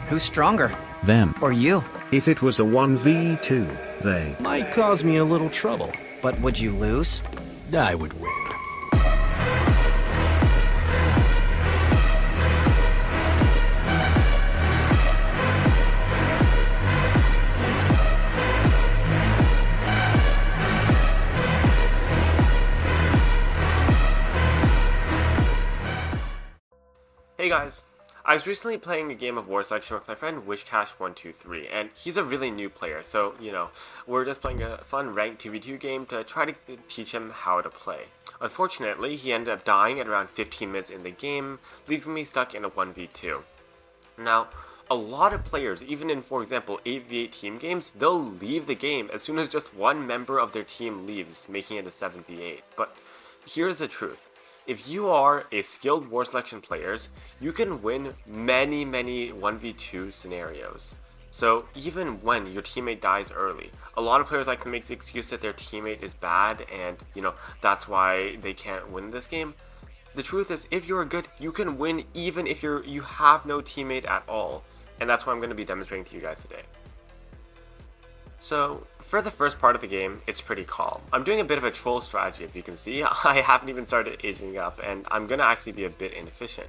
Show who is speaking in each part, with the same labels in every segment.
Speaker 1: Who's stronger?
Speaker 2: Them.
Speaker 1: Or you?
Speaker 3: If it was a 1v2, they
Speaker 4: might cause me a little trouble.
Speaker 1: But would you lose?
Speaker 4: I would win.
Speaker 5: Hey guys, I was recently playing a game of War Selection with my friend Wishcash123, and he's a really new player, so, we're just playing a fun ranked 2v2 game to try to teach him how to play. Unfortunately, he ended up dying at around 15 minutes in the game, leaving me stuck in a 1v2. Now, a lot of players, even in, for example, 8v8 team games, they'll leave the game as soon as just one member of their team leaves, making it a 7v8. But here's the truth. If you are a skilled War Selection players, you can win many 1v2 scenarios. So even when your teammate dies early, a lot of players like to make the excuse that their teammate is bad and, that's why they can't win this game. The truth is, if you're good, you can win even if you have no teammate at all. And that's what I'm going to be demonstrating to you guys today. So, for the first part of the game, it's pretty calm. I'm doing a bit of a troll strategy, if you can see. I haven't even started aging up, and I'm going to actually be a bit inefficient.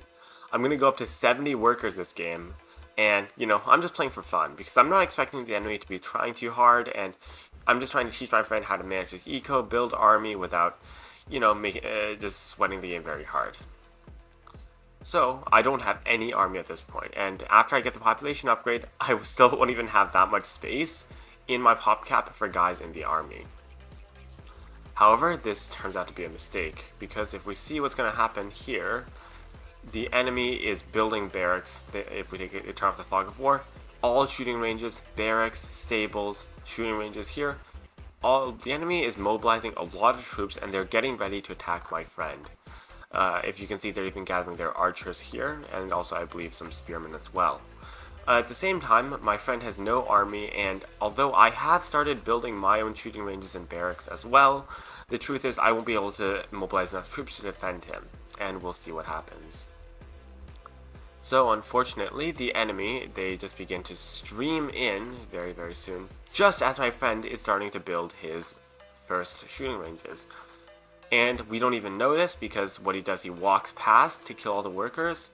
Speaker 5: I'm going to go up to 70 workers this game, and, I'm just playing for fun, because I'm not expecting the enemy to be trying too hard, and I'm just trying to teach my friend how to manage his eco, build army without, just sweating the game very hard. So, I don't have any army at this point, and after I get the population upgrade, I still won't even have that much space in my pop cap for guys in the army. However, this turns out to be a mistake, because if we see what's going to happen here, the enemy is building barracks. If we turn off the fog of war, all shooting ranges, barracks, stables, shooting ranges here, the enemy is mobilizing a lot of troops and they're getting ready to attack my friend. If you can see, they're even gathering their archers here, and also I believe some spearmen as well. At the same time, my friend has no army, and although I have started building my own shooting ranges and barracks as well, the truth is I won't be able to mobilize enough troops to defend him, and we'll see what happens. So unfortunately, the enemy, they just begin to stream in very soon, just as my friend is starting to build his first shooting ranges. And we don't even notice, because what he does, he walks past to kill all the workers,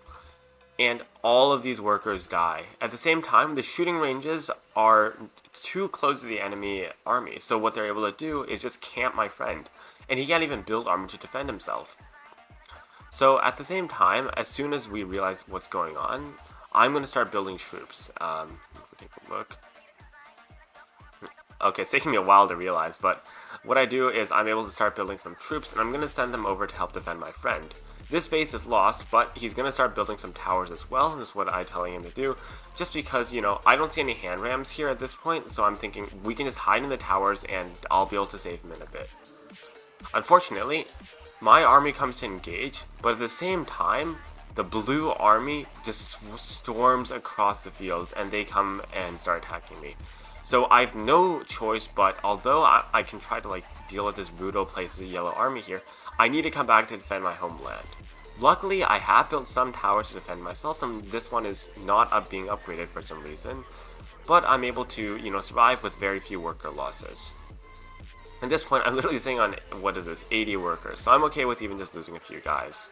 Speaker 5: and all of these workers die. At the same time, the shooting ranges are too close to the enemy army, so what they're able to do is just camp my friend, and he can't even build armor to defend himself. So at the same time, as soon as we realize what's going on, I'm going to start building troops. If we take a look. Okay, it's taking me a while to realize, but what I do is I'm able to start building some troops, and I'm going to send them over to help defend my friend. This base is lost, but he's going to start building some towers as well. This is what I'm telling him to do, just because, I don't see any hand rams here at this point, so I'm thinking we can just hide in the towers and I'll be able to save him in a bit. Unfortunately, my army comes to engage, but at the same time, the blue army just storms across the fields and they come and start attacking me. So I have no choice, but although I can try to deal with this Rudo places yellow army here, I need to come back to defend my homeland. Luckily, I have built some towers to defend myself, and this one is not being upgraded for some reason, but I'm able to, survive with very few worker losses. At this point, I'm literally sitting on, 80 workers, so I'm okay with even just losing a few guys.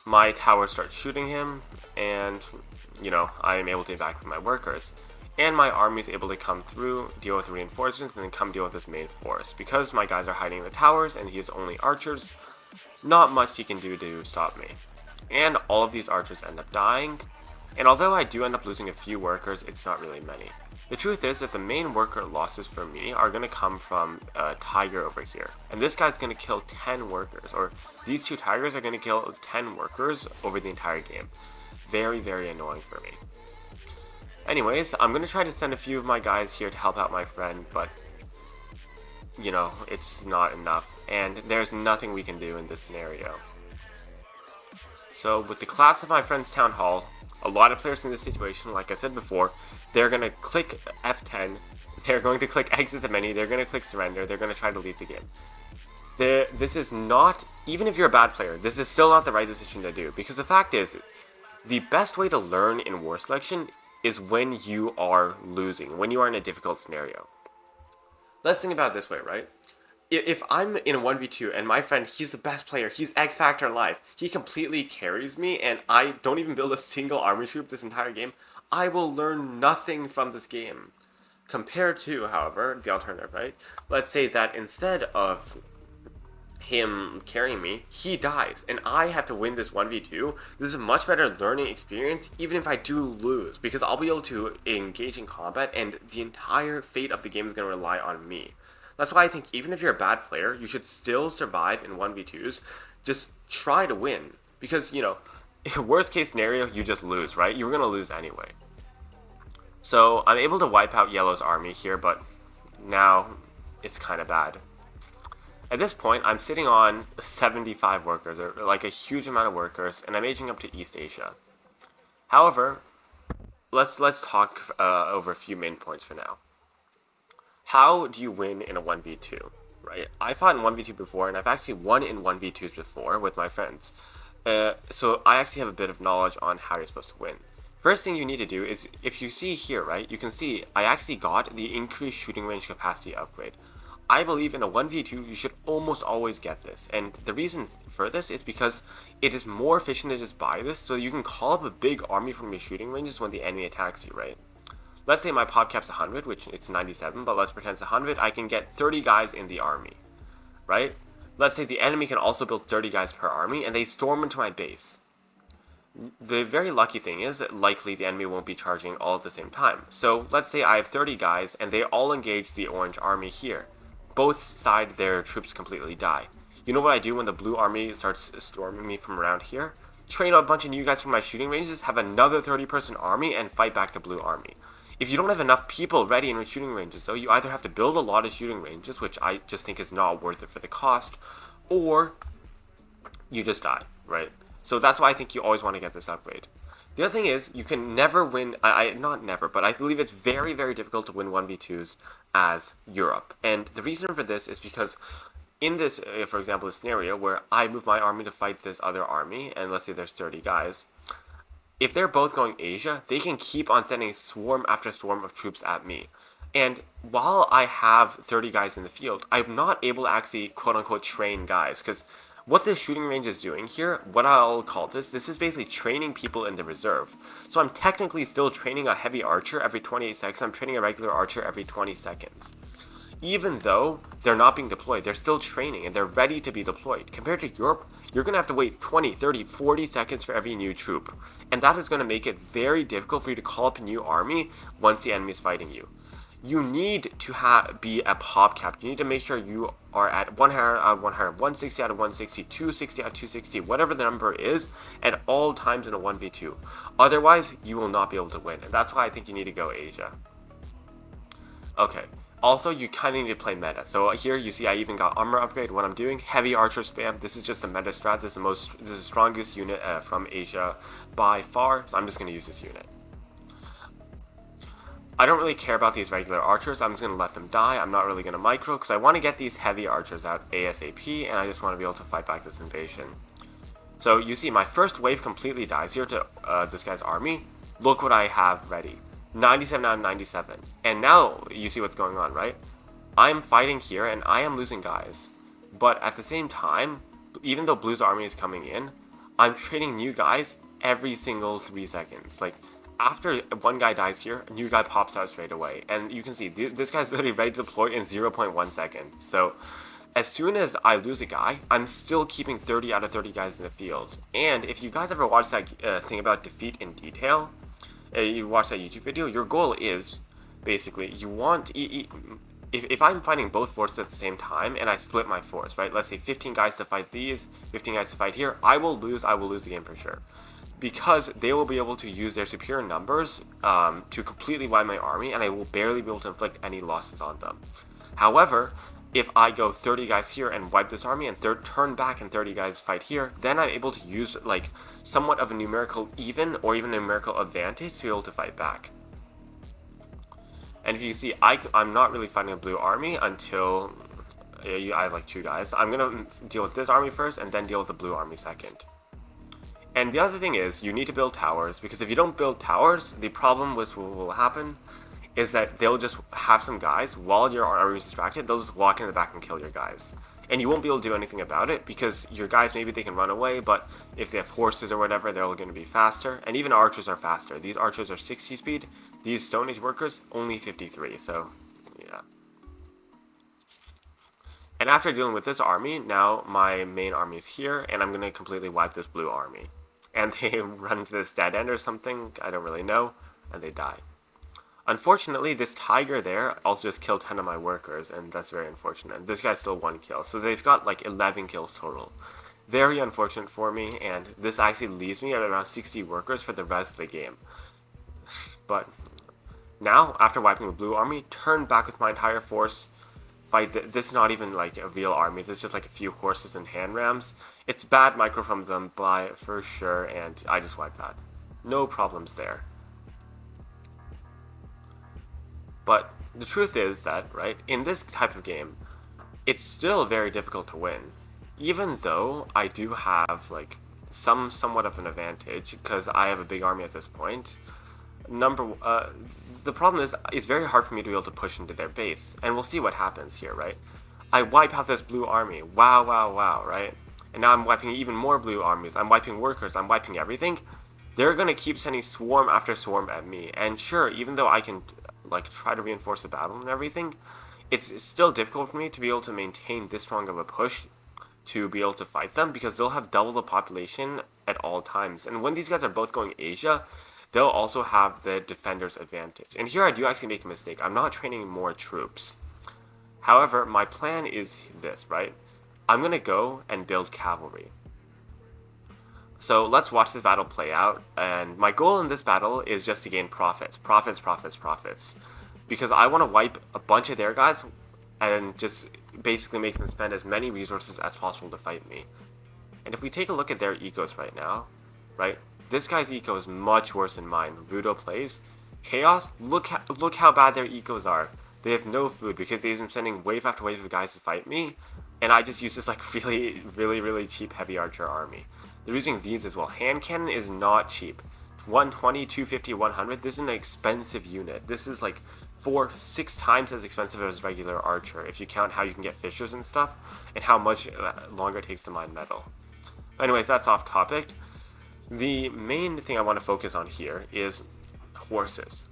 Speaker 5: My tower starts shooting him, and, I am able to evacuate my workers. And my army is able to come through, deal with reinforcements, and then come deal with this main force. Because my guys are hiding in the towers and he has only archers, not much he can do to stop me. And all of these archers end up dying, and although I do end up losing a few workers, it's not really many. The truth is that the main worker losses for me are going to come from a tiger over here. And this guy's going to kill 10 workers, or these two tigers are going to kill 10 workers over the entire game. Very annoying for me. Anyways, I'm going to try to send a few of my guys here to help out my friend, but, it's not enough, and there's nothing we can do in this scenario. So, with the collapse of my friend's town hall, a lot of players in this situation, like I said before, they're going to click F10, they're going to click exit the menu, they're going to click surrender, they're going to try to leave the game. This is not, even if you're a bad player, this is still not the right decision to do, because the fact is, The best way to learn in war selection is when you are losing, when you are in a difficult scenario. Let's think about it this way, right? If I'm in a 1v2 and my friend, he's the best player, he's X Factor alive, he completely carries me, and I don't even build a single army troop this entire game, I will learn nothing from this game. Compared to, however, the alternative, right? Let's say that instead of him carrying me, he dies, and I have to win this 1v2. This is a much better learning experience, even if I do lose, because I'll be able to engage in combat, and the entire fate of the game is going to rely on me. That's why I think even if you're a bad player, you should still survive in 1v2s. Just try to win, because, you know, worst case scenario, you just lose, right? You're going to lose anyway. So I'm able to wipe out Yellow's army here, but now it's kind of bad. At this point, I'm sitting on 75 workers, or like a huge amount of workers, and I'm aging up to East Asia. However, let's talk over a few main points for now. How do you win in a 1v2, right? I fought in 1v2 before, and I've actually won in 1v2s before with my friends. So I actually have a bit of knowledge on how you're supposed to win. First thing you need to do is, if you see here, right, you can see I actually got the increased shooting range capacity upgrade. I believe in a 1v2, you should almost always get this, and the reason for this is because it is more efficient to just buy this, so you can call up a big army from your shooting ranges when the enemy attacks you, right? Let's say my pop cap's 100, which it's 97, but let's pretend it's 100, I can get 30 guys in the army, right? Let's say the enemy can also build 30 guys per army, and they storm into my base. The very lucky thing is that likely the enemy won't be charging all at the same time. So let's say I have 30 guys, and they all engage the orange army here. Both sides, their troops completely die. You know what I do when the blue army starts storming me from around here? Train a bunch of new guys from my shooting ranges, have another 30-person army, and fight back the blue army. If you don't have enough people ready in your shooting ranges, though, you either have to build a lot of shooting ranges, which I just think is not worth it for the cost, or you just die, right? So that's why I think you always want to get this upgrade. The other thing is, you can never win, not never, but I believe it's very, very difficult to win 1v2s as Europe. And the reason for this is because in this, for example, a scenario where I move my army to fight this other army, and let's say there's 30 guys, if they're both going Asia, they can keep on sending swarm after swarm of troops at me. And while I have 30 guys in the field, I'm not able to actually quote-unquote train guys, because what this shooting range is doing here, what I'll call this is basically training people in the reserve. So I'm technically still training a heavy archer every 28 seconds, I'm training a regular archer every 20 seconds. Even though they're not being deployed, they're still training and they're ready to be deployed. Compared to Europe, you're going to have to wait 20, 30, 40 seconds for every new troop. And that is going to make it very difficult for you to call up a new army once the enemy is fighting you. You need to be a pop cap. You need to make sure you are at 100 out of 100, 160 out of 160, 260 out of 260, whatever the number is, at all times in a 1v2. Otherwise, you will not be able to win. And that's why I think you need to go Asia. Okay. Also, you kind of need to play meta. So here you see I even got armor upgrade. What I'm doing, heavy archer spam. This is just a meta strat. This is the strongest unit from Asia by far. So I'm just going to use this unit. I don't really care about these regular archers. I'm just going to let them die. I'm not really going to micro because I want to get these heavy archers out ASAP, and I just want to be able to fight back this invasion. So you see my first wave completely dies here to this guy's army. Look what I have ready. 97 out of 97. And now you see what's going on, right? I'm fighting here and I am losing guys. But at the same time, even though Blue's army is coming in, I'm training new guys every single 3 seconds. Like, after one guy dies here, a new guy pops out straight away. And you can see, this guy's literally ready to deploy in 0.1 second. So, as soon as I lose a guy, I'm still keeping 30 out of 30 guys in the field. And if you guys ever watched that thing about defeat in detail, you watch that YouTube video, your goal is, basically, you want, if I'm fighting both forces at the same time, and I split my force, right, let's say 15 guys to fight these, 15 guys to fight here, I will lose the game for sure. Because they will be able to use their superior numbers to completely wipe my army, and I will barely be able to inflict any losses on them. However, if I go 30 guys here and wipe this army and turn back and 30 guys fight here, then I'm able to use like somewhat of a numerical even or even a numerical advantage to be able to fight back. And if you see, I'm not really fighting a blue army until I have like 2 guys. I'm going to deal with this army first and then deal with the blue army second. And the other thing is, you need to build towers, because if you don't build towers, the problem with what will happen is that they'll just have some guys, while your army is distracted, they'll just walk in the back and kill your guys. And you won't be able to do anything about it, because your guys, maybe they can run away, but if they have horses or whatever, they're all going to be faster. And even archers are faster. These archers are 60 speed. These Stone Age workers, only 53. So, yeah. And after dealing with this army, now my main army is here, and I'm going to completely wipe this blue army. And they run into this dead end or something, I don't really know, and they die. Unfortunately, this tiger there also just killed 10 of my workers, and that's very unfortunate. This guy's still 1 kill, so they've got like 11 kills total. Very unfortunate for me, and this actually leaves me at around 60 workers for the rest of the game. But now, after wiping the blue army, turn back with my entire force, fight this is not even like a real army, this is just like a few horses and hand rams. It's bad micro from them by for sure, and I just wiped that. No problems there. But the truth is that, right, in this type of game, it's still very difficult to win. Even though I do have, like, somewhat of an advantage, because I have a big army at this point, the problem is, it's very hard for me to be able to push into their base. And we'll see what happens here, right? I wipe out this blue army. Wow, wow, wow, right? And now I'm wiping even more blue armies. I'm wiping workers. I'm wiping everything. They're going to keep sending swarm after swarm at me. And sure, even though I can like try to reinforce the battle and everything, it's still difficult for me to be able to maintain this strong of a push to be able to fight them, because they'll have double the population at all times. And when these guys are both going Asia, they'll also have the defender's advantage. And here I do actually make a mistake. I'm not training more troops. However, my plan is this, right? I'm going to go and build cavalry. So let's watch this battle play out, and my goal in this battle is just to gain profits. Because I want to wipe a bunch of their guys and just basically make them spend as many resources as possible to fight me. And if we take a look at their ecos right now, right, this guy's eco is much worse than mine. Rudo plays. Chaos, look how bad their ecos are. They have no food because they've been sending wave after wave of guys to fight me, and I just use this like really cheap heavy archer army. They're using these as well. Hand cannon is not cheap. 120, 250, 100. This is an expensive unit. This is like 4-6 times as expensive as regular archer, if you count how you can get fishers and stuff, and how much longer it takes to mine metal. Anyways, that's off topic. The main thing I want to focus on here is horses.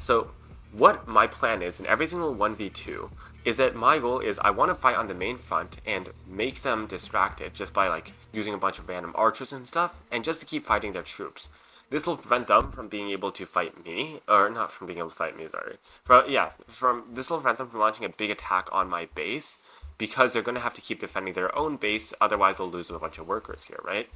Speaker 5: So what my plan is in every single 1v2 is that my goal is I want to fight on the main front and make them distracted just by like using a bunch of random archers and stuff, and just to keep fighting their troops. This will prevent them from being able to fight me, or not from being able to fight me, sorry. This will prevent them from launching a big attack on my base, because they're going to have to keep defending their own base, otherwise they'll lose a bunch of workers here, right?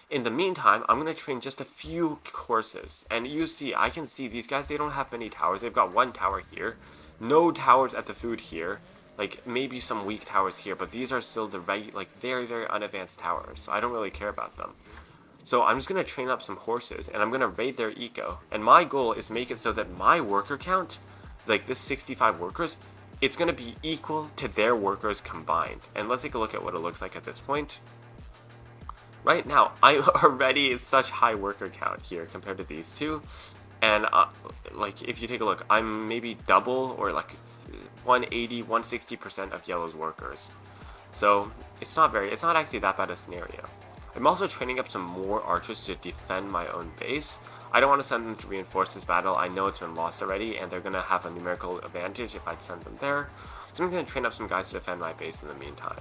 Speaker 5: In the meantime, I'm going to train just a few horses, and you see, I can see these guys, they don't have many towers. They've got 1 tower here, no towers at the food here, like maybe some weak towers here, but these are still the very unadvanced towers, so I don't really care about them. So I'm just going to train up some horses, and I'm going to raid their eco, and my goal is to make it so that my worker count, like this 65 workers, it's going to be equal to their workers combined. And let's take a look at what it looks like at this point. Right now, I'm already such high worker count here compared to these two, and like if you take a look, I'm maybe double or like 180, 160% of yellow's workers. So it's not actually that bad a scenario. I'm also training up some more archers to defend my own base. I don't want to send them to reinforce this battle. I know it's been lost already, and they're going to have a numerical advantage if I send them there. So I'm going to train up some guys to defend my base in the meantime.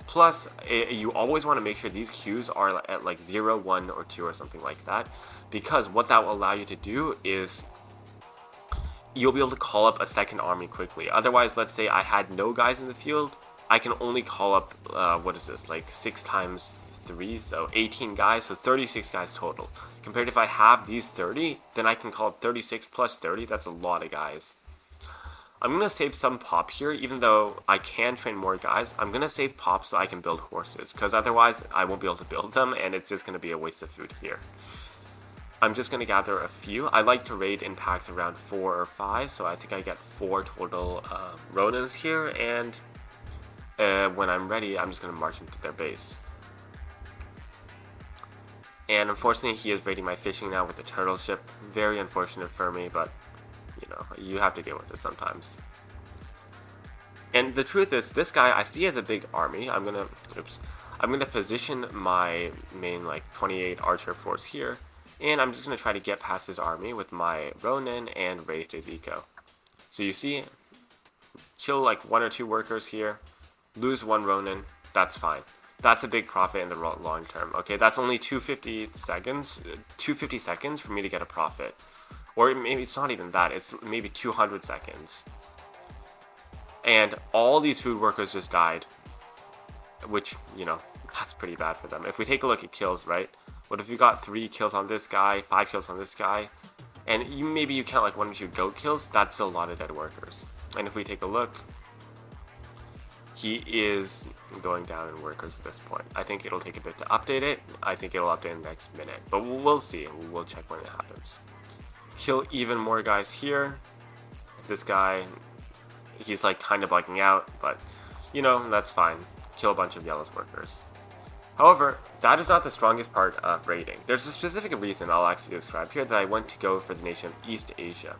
Speaker 5: Plus, you always want to make sure these queues are at like 0, 1, or 2 or something like that, because what that will allow you to do is you'll be able to call up a second army quickly. Otherwise, let's say I had no guys in the field, I can only call up, what is this, like 6 times 3, so 18 guys, so 36 guys total. Compared to if I have these 30, then I can call up 36 plus 30, that's a lot of guys. I'm going to save some pop here, even though I can train more guys. I'm going to save pop so I can build horses, because otherwise I won't be able to build them, and it's just going to be a waste of food here. I'm just going to gather a few. I like to raid in packs around 4 or 5, so I think I get 4 total Ronins here, and when I'm ready, I'm just going to march into their base. And unfortunately, he is raiding my fishing now with the turtle ship. Very unfortunate for me, but you know, you have to deal with it sometimes. And the truth is, this guy I see as a big army. I'm gonna position my main like 28 archer force here, and I'm just gonna try to get past his army with my Ronin and raid his eco. So you see, kill like 1 or 2 workers here, lose 1 Ronin. That's fine. That's a big profit in the long term. Okay, that's only 250 seconds for me to get a profit, or maybe it's not even that. It's maybe 200 seconds. And all these food workers just died, which, you know, that's pretty bad for them. If we take a look at kills, right? What if you got 3 kills on this guy, 5 kills on this guy, and maybe you count like 1 or 2 goat kills? That's still a lot of dead workers. And if we take a look, he is going down in workers at this point. I think it'll take a bit to update it. I think it'll update in the next minute, but we'll see. We'll check when it happens. Kill even more guys here. This guy, he's like kind of bugging out, but you know, that's fine. Kill a bunch of Yellow's workers. However, that is not the strongest part of raiding. There's a specific reason I'll actually describe here that I went to go for the nation of East Asia.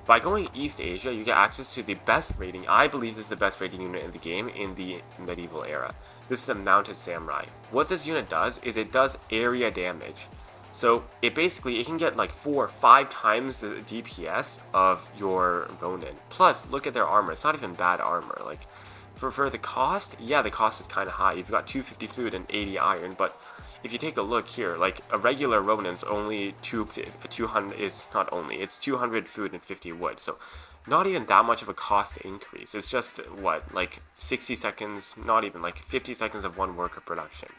Speaker 5: By going East Asia, you get access to the best raiding. I believe this is the best raiding unit in the game in the medieval era. This is a mounted samurai. What this unit does is it does area damage. So it can get like 4 or 5 times the DPS of your Ronin. Plus, look at their armor. It's not even bad armor. Like for the cost, yeah, the cost is kind of high. You've got 250 food and 80 iron, but if you take a look here, like a regular Ronin's only 200. It's not only. It's 200 food and 50 wood. So not even that much of a cost increase. It's just what, like 60 seconds, not even like 50 seconds of 1 worker production.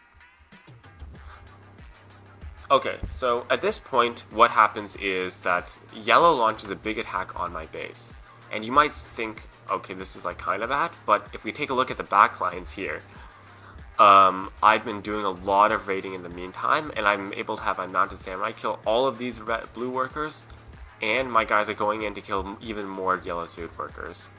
Speaker 5: Okay, so at this point, what happens is that Yellow launches a big attack on my base. And you might think, okay, this is like kind of bad, but if we take a look at the backlines here, I've been doing a lot of raiding in the meantime, and I'm able to have my mounted samurai kill all of these blue workers, and my guys are going in to kill even more yellow suit workers.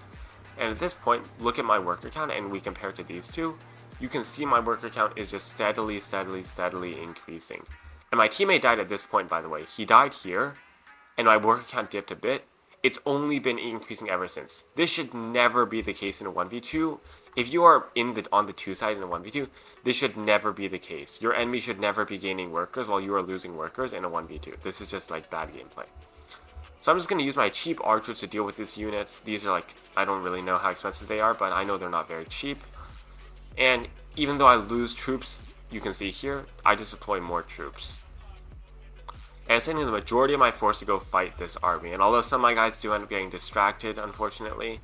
Speaker 5: And at this point, look at my worker count, and we compare it to these two, you can see my worker count is just steadily increasing. And my teammate died at this point, by the way. He died here, and my worker count dipped a bit. It's only been increasing ever since. This should never be the case in a 1v2. If you are on the 2 side in a 1v2, this should never be the case. Your enemy should never be gaining workers while you are losing workers in a 1v2. This is just like bad gameplay. So I'm just going to use my cheap archers to deal with these units. These are like, I don't really know how expensive they are, but I know they're not very cheap. And even though I lose troops, you can see here, I just deploy more troops. And I'm sending the majority of my force to go fight this army. And although some of my guys do end up getting distracted, unfortunately,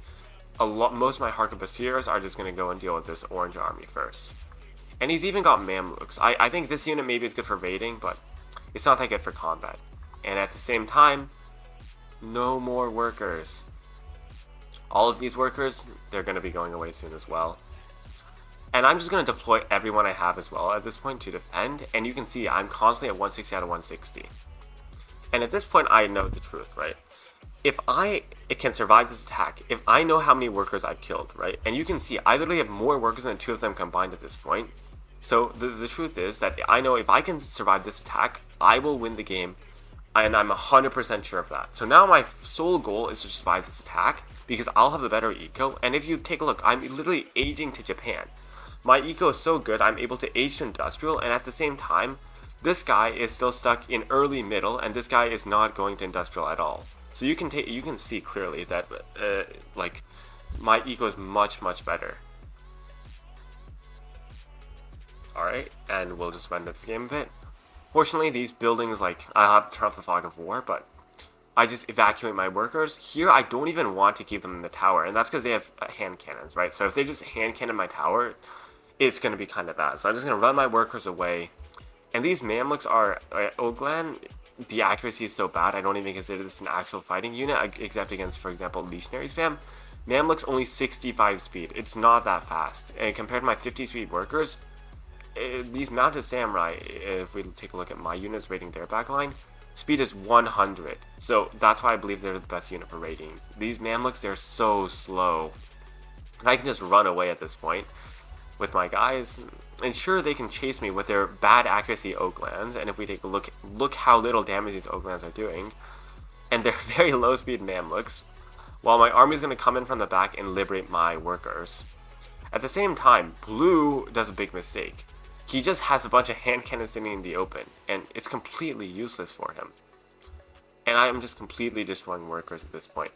Speaker 5: most of my harquebusiers are just going to go and deal with this orange army first. And he's even got Mamluks. I think this unit maybe is good for raiding, but it's not that good for combat. And at the same time, no more workers. All of these workers, they're going to be going away soon as well. And I'm just going to deploy everyone I have as well at this point to defend. And you can see I'm constantly at 160 out of 160. And at this point, I know the truth, right? If it can survive this attack, if I know how many workers I've killed, right? And you can see I literally have more workers than 2 of them combined at this point. So the truth is that I know if I can survive this attack, I will win the game. And I'm 100% sure of that. So now my sole goal is to survive this attack because I'll have the better eco. And if you take a look, I'm literally aging to Japan. My eco is so good, I'm able to age to industrial, and at the same time, this guy is still stuck in early middle, and this guy is not going to industrial at all. So you can see clearly that like my eco is much better. All right, and we'll just run this game a bit. Fortunately, these buildings, like, I have to turn off the fog of war, but I just evacuate my workers. Here, I don't even want to keep them in the tower, and that's because they have hand cannons, right? So if they just hand cannon my tower, it's going to be kind of bad. So I'm just going to run my workers away. And these Mamluks are, Oglan, the accuracy is so bad, I don't even consider this an actual fighting unit, except against, for example, Legionary Spam. Mamluk's only 65 speed. It's not that fast. And compared to my 50 speed workers, these mounted samurai, if we take a look at my units raiding their backline, speed is 100. So that's why I believe they're the best unit for raiding. These Mamluks, they're so slow. And I can just run away at this point. with my guys. And sure, they can chase me with their bad accuracy oak lands, and if we take a look how little damage these oak lands are doing, and they're very low speed Mamluks, while my army is going to come in from the back and liberate my workers. At the same time, blue does a big mistake. He just has a bunch of hand cannons sitting in the open, and it's completely useless for him. And I am just completely destroying workers at this point.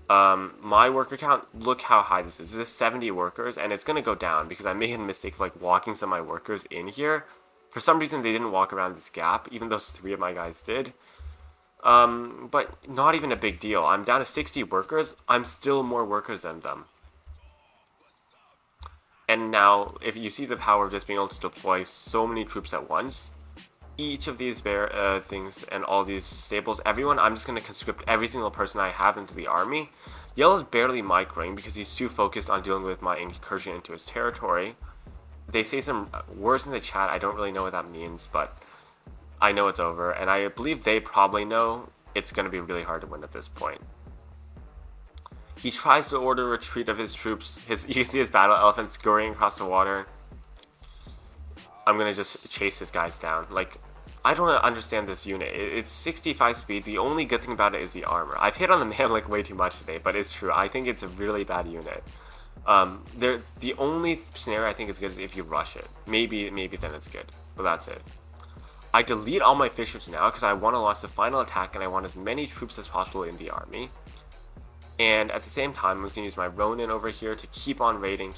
Speaker 5: My worker count, look how high this is. This is 70 workers, and it's going to go down because I made a mistake of like walking some of my workers in here. For some reason, they didn't walk around this gap, even though 3 of my guys did. But not even a big deal. I'm down to 60 workers. I'm still more workers than them. And now, if you see the power of just being able to deploy so many troops at once, each of these things and all these stables, everyone, I'm just going to conscript every single person I have into the army. Yellow's barely microing because he's too focused on dealing with my incursion into his territory. They say some words in the chat, I don't really know what that means, but I know it's over, and I believe they probably know it's going to be really hard to win at this point. He tries to order a retreat of his troops. You can see his battle elephant scurrying across the water. I'm going to just chase his guys down. Like, I don't understand this unit. It's 65 speed. The only good thing about it is the armor. I've hit on the Mamluk way too much today, but it's true. I think it's a really bad unit. The only scenario I think is good is if you rush it. Maybe then it's good, but that's it. I delete all my fishers now because I want to launch the final attack and I want as many troops as possible in the army. And at the same time, I'm just going to use my Ronin over here to keep on raiding.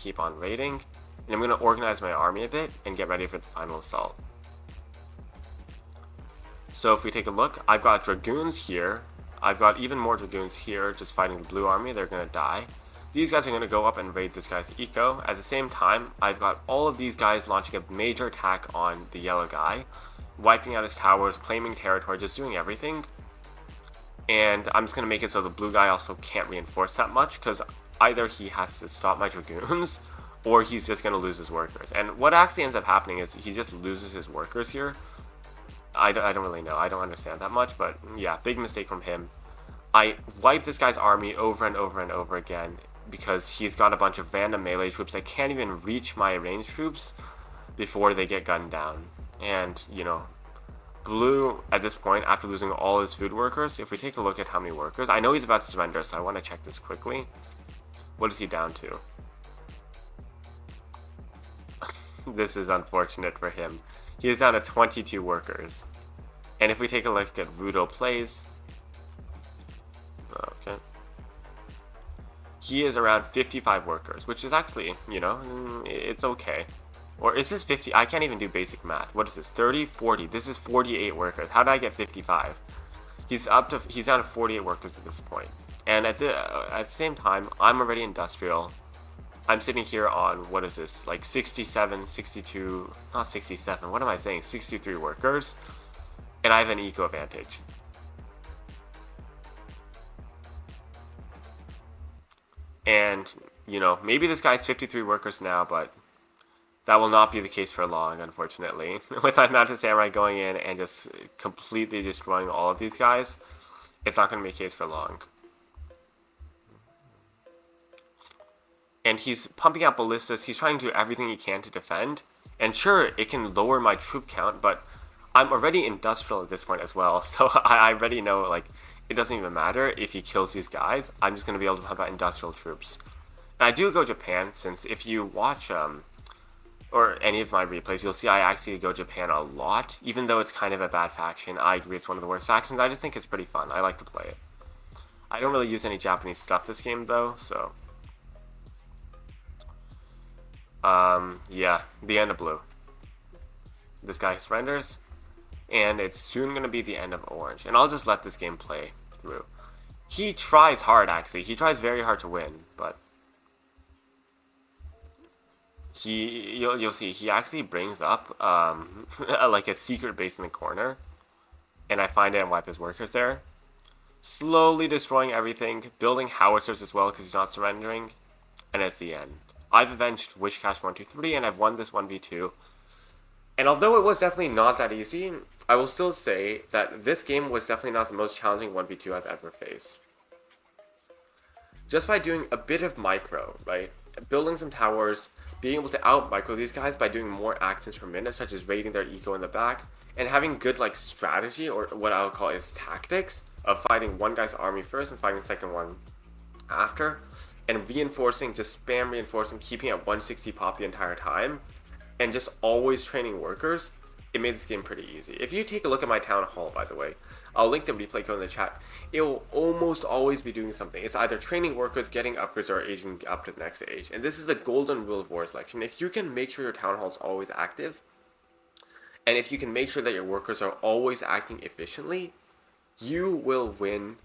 Speaker 5: And I'm going to organize my army a bit and get ready for the final assault. So if we take a look, I've got Dragoons here. I've got even more Dragoons here just fighting the blue army. They're going to die. These guys are going to go up and raid this guy's eco. At the same time, I've got all of these guys launching a major attack on the yellow guy, wiping out his towers, claiming territory, just doing everything. And I'm just going to make it so the blue guy also can't reinforce that much because either he has to stop my Dragoons or he's just going to lose his workers. And what actually ends up happening is he just loses his workers here. I don't really know. I don't understand that much, but yeah, big mistake from him. I wiped this guy's army over and over and over again because he's got a bunch of random melee troops that can't even reach my ranged troops before they get gunned down. And, you know, blue, at this point, after losing all his food workers, if we take a look at how many workers, I know he's about to surrender, so I want to check this quickly. What is he down to? This is unfortunate for him. He is down to 22 workers. And if we take a look at Rudo plays, okay, he is around 55 workers, which is actually, you know, it's okay. Or is this 50? I can't even do basic math. What is this? 30, 40. This is 48 workers. How did I get 55? He's down to 48 workers at this point. And at the same time, I'm already industrial. I'm sitting here on, what is this, like 67, 62, not 67, what am I saying, 63 workers, and I have an eco advantage. And, you know, maybe this guy's 53 workers now, but that will not be the case for long, unfortunately. With my Mountain Samurai going in and just completely destroying all of these guys, it's not going to be the case for long. And he's pumping out ballistas. He's trying to do everything he can to defend. And sure, it can lower my troop count, but I'm already industrial at this point as well. So I already know, like, it doesn't even matter if he kills these guys. I'm just going to be able to pump out industrial troops. And I do go Japan, since if you watch or any of my replays, you'll see I actually go Japan a lot. Even though it's kind of a bad faction, I agree it's one of the worst factions. I just think it's pretty fun. I like to play it. I don't really use any Japanese stuff this game, though, so... yeah, the end of blue. This guy surrenders, and it's soon going to be the end of orange. And I'll just let this game play through. He tries hard, actually. He tries very hard to win, but you'll see, he actually brings up like a secret base in the corner, and I find it and wipe his workers there. Slowly destroying everything, building howitzers as well because he's not surrendering, and it's the end. I've avenged Witchcash 123 and I've won this 1v2. And although it was definitely not that easy, I will still say that this game was definitely not the most challenging 1v2 I've ever faced. Just by doing a bit of micro, right? Building some towers, being able to out micro these guys by doing more actions per minute, such as raiding their eco in the back, and having good like strategy, or what I would call is tactics, of fighting one guy's army first and fighting the second one after, and reinforcing, just spam reinforcing, keeping at 160 pop the entire time, and just always training workers. It made this game pretty easy. If you take a look at my town hall, by the way, I'll link the replay code in the chat. It will almost always be doing something. It's either training workers, getting upgrades, or aging up to the next age. And this is the golden rule of war selection. If you can make sure your town hall is always active, and if you can make sure that your workers are always acting efficiently, you will win.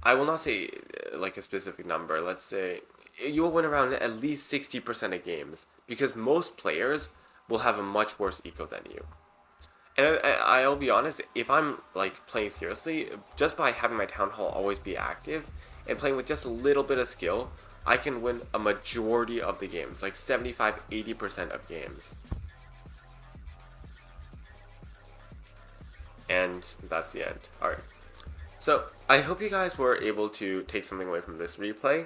Speaker 5: I will not say like a specific number. Let's say you will win around at least 60% of games, because most players will have a much worse eco than you. And I'll be honest, if I'm like playing seriously, just by having my town hall always be active and playing with just a little bit of skill, I can win a majority of the games, like 75-80% of games. And that's the end. Alright. So, I hope you guys were able to take something away from this replay.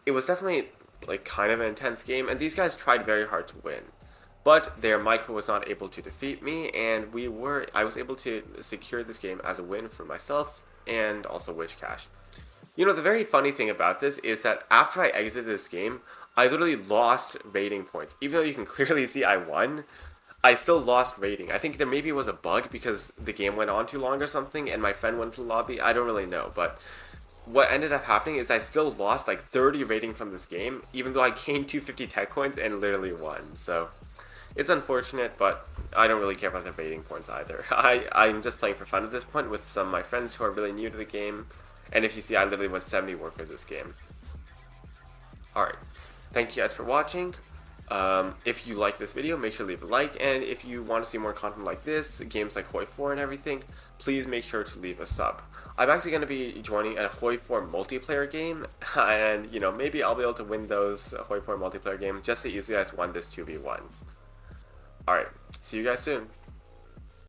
Speaker 5: It was definitely like kind of an intense game, and these guys tried very hard to win. But their micro was not able to defeat me, and I was able to secure this game as a win for myself and also Witch Cash. You know, the very funny thing about this is that after I exited this game, I literally lost rating points. Even though you can clearly see I won, I still lost rating. I think there maybe was a bug because the game went on too long or something, and my friend went to the lobby. I don't really know, but what ended up happening is I still lost like 30 rating from this game, even though I gained 250 tech coins and literally won. So it's unfortunate, but I don't really care about the rating points either. I'm just playing for fun at this point with some of my friends who are really new to the game. And if you see, I literally went 70 workers this game. Alright, thank you guys for watching. If you like this video, make sure to leave a like. And if you want to see more content like this, games like Hoi 4 and everything, please make sure to leave a sub. I'm actually going to be joining a Hoi 4 multiplayer game. And, you know, maybe I'll be able to win those Hoi 4 multiplayer game just as easily as won this 2v1. Alright, see you guys soon.